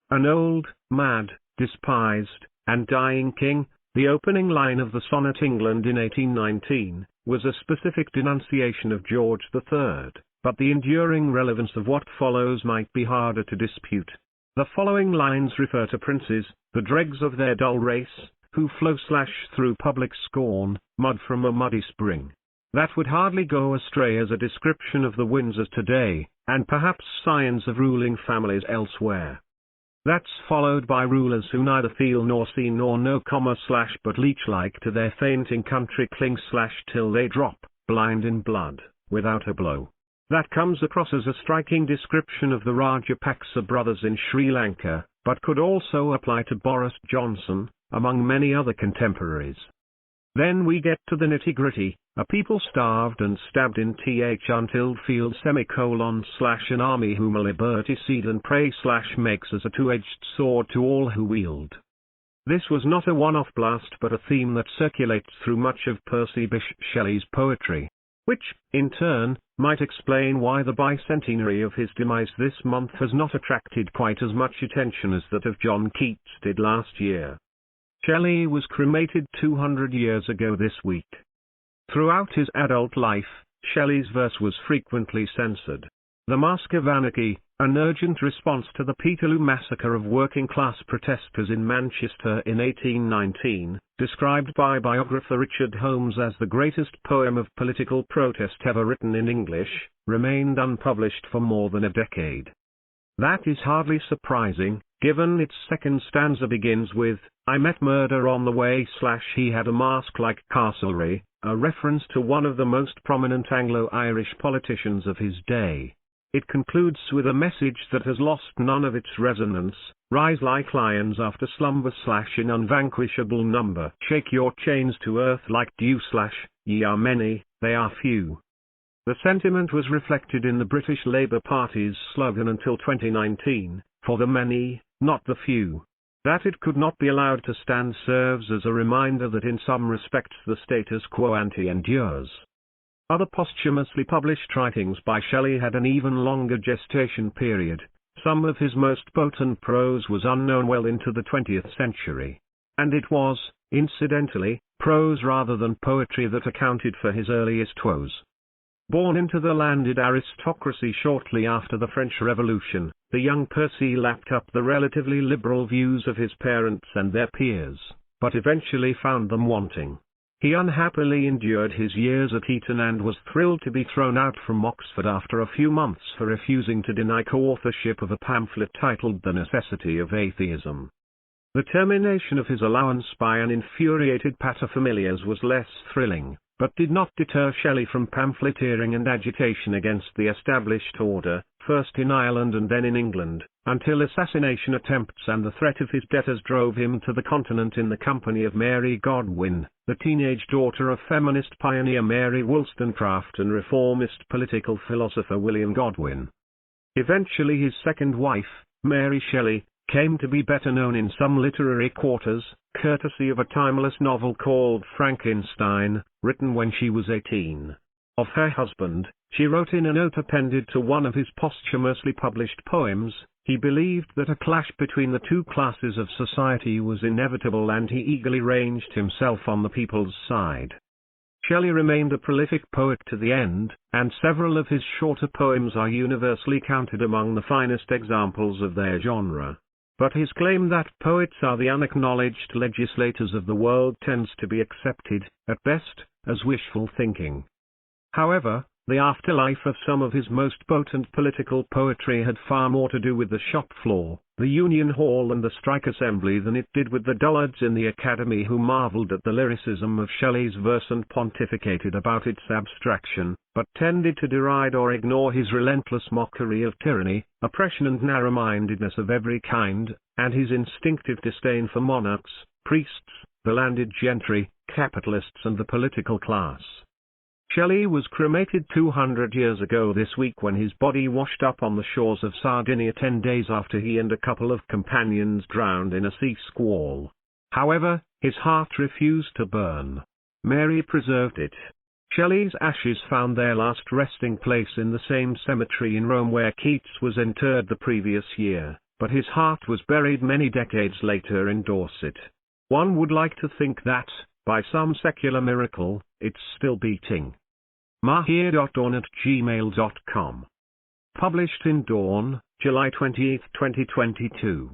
an old, mad, despised, and dying king. The opening line of the sonnet England in 1819 was a specific denunciation of George III, but the enduring relevance of what follows might be harder to dispute. The following lines refer to princes, the dregs of their dull race, who flow through public scorn, mud from a muddy spring. That would hardly go astray as a description of the Windsors today, and perhaps signs of ruling families elsewhere. That's followed by rulers who neither feel nor see nor know, but leech-like to their fainting country cling till they drop, blind in blood, without a blow. That comes across as a striking description of the Rajapaksa brothers in Sri Lanka, but could also apply to Boris Johnson, among many other contemporaries. Then we get to the nitty-gritty, a people starved and stabbed in untilled field /an army whom a liberty seed and prey makes as a two-edged sword to all who wield. This was not a one-off blast but a theme that circulates through much of Percy Bysshe Shelley's poetry, which, in turn, might explain why the bicentenary of his demise this month has not attracted quite as much attention as that of John Keats did last year. Shelley was cremated 200 years ago this week. Throughout his adult life, Shelley's verse was frequently censored. The Mask of Anarchy, an urgent response to the Peterloo massacre of working-class protesters in Manchester in 1819, described by biographer Richard Holmes as the greatest poem of political protest ever written in English, remained unpublished for more than a decade. That is hardly surprising, given its second stanza begins with, "I met murder on the way / he had a mask like Castlereagh," a reference to one of the most prominent Anglo-Irish politicians of his day. It concludes with a message that has lost none of its resonance: "Rise like lions after slumber / in unvanquishable number. Shake your chains to earth like dew / ye are many, they are few." The sentiment was reflected in the British Labour Party's slogan until 2019, "For the many, not the few." That it could not be allowed to stand serves as a reminder that in some respects the status quo ante endures. Other posthumously published writings by Shelley had an even longer gestation period. Some of his most potent prose was unknown well into the 20th century. And it was, incidentally, prose rather than poetry that accounted for his earliest woes. Born into the landed aristocracy shortly after the French Revolution, the young Percy lapped up the relatively liberal views of his parents and their peers, but eventually found them wanting. He unhappily endured his years at Eton and was thrilled to be thrown out from Oxford after a few months for refusing to deny co-authorship of a pamphlet titled The Necessity of Atheism. The termination of his allowance by an infuriated paterfamilias was less thrilling, but did not deter Shelley from pamphleteering and agitation against the established order, first in Ireland and then in England, until assassination attempts and the threat of his debtors drove him to the continent in the company of Mary Godwin, the teenage daughter of feminist pioneer Mary Wollstonecraft and reformist political philosopher William Godwin. Eventually his second wife, Mary Shelley, came to be better known in some literary quarters, courtesy of a timeless novel called Frankenstein, written when she was 18. Of her husband, she wrote in a note appended to one of his posthumously published poems, he believed that a clash between the two classes of society was inevitable and he eagerly ranged himself on the people's side. Shelley remained a prolific poet to the end, and several of his shorter poems are universally counted among the finest examples of their genre. But his claim that poets are the unacknowledged legislators of the world tends to be accepted, at best, as wishful thinking. However, the afterlife of some of his most potent political poetry had far more to do with the shop floor, the Union Hall and the Strike Assembly than it did with the dullards in the Academy who marveled at the lyricism of Shelley's verse and pontificated about its abstraction, but tended to deride or ignore his relentless mockery of tyranny, oppression and narrow-mindedness of every kind, and his instinctive disdain for monarchs, priests, the landed gentry, capitalists and the political class. Shelley was cremated 200 years ago this week when his body washed up on the shores of Sardinia 10 days after he and a couple of companions drowned in a sea squall. However, his heart refused to burn. Mary preserved it. Shelley's ashes found their last resting place in the same cemetery in Rome where Keats was interred the previous year, but his heart was buried many decades later in Dorset. One would like to think that, by some secular miracle, it's still beating. mahir.dawn@gmail.com. Published in Dawn, July 28, 2022.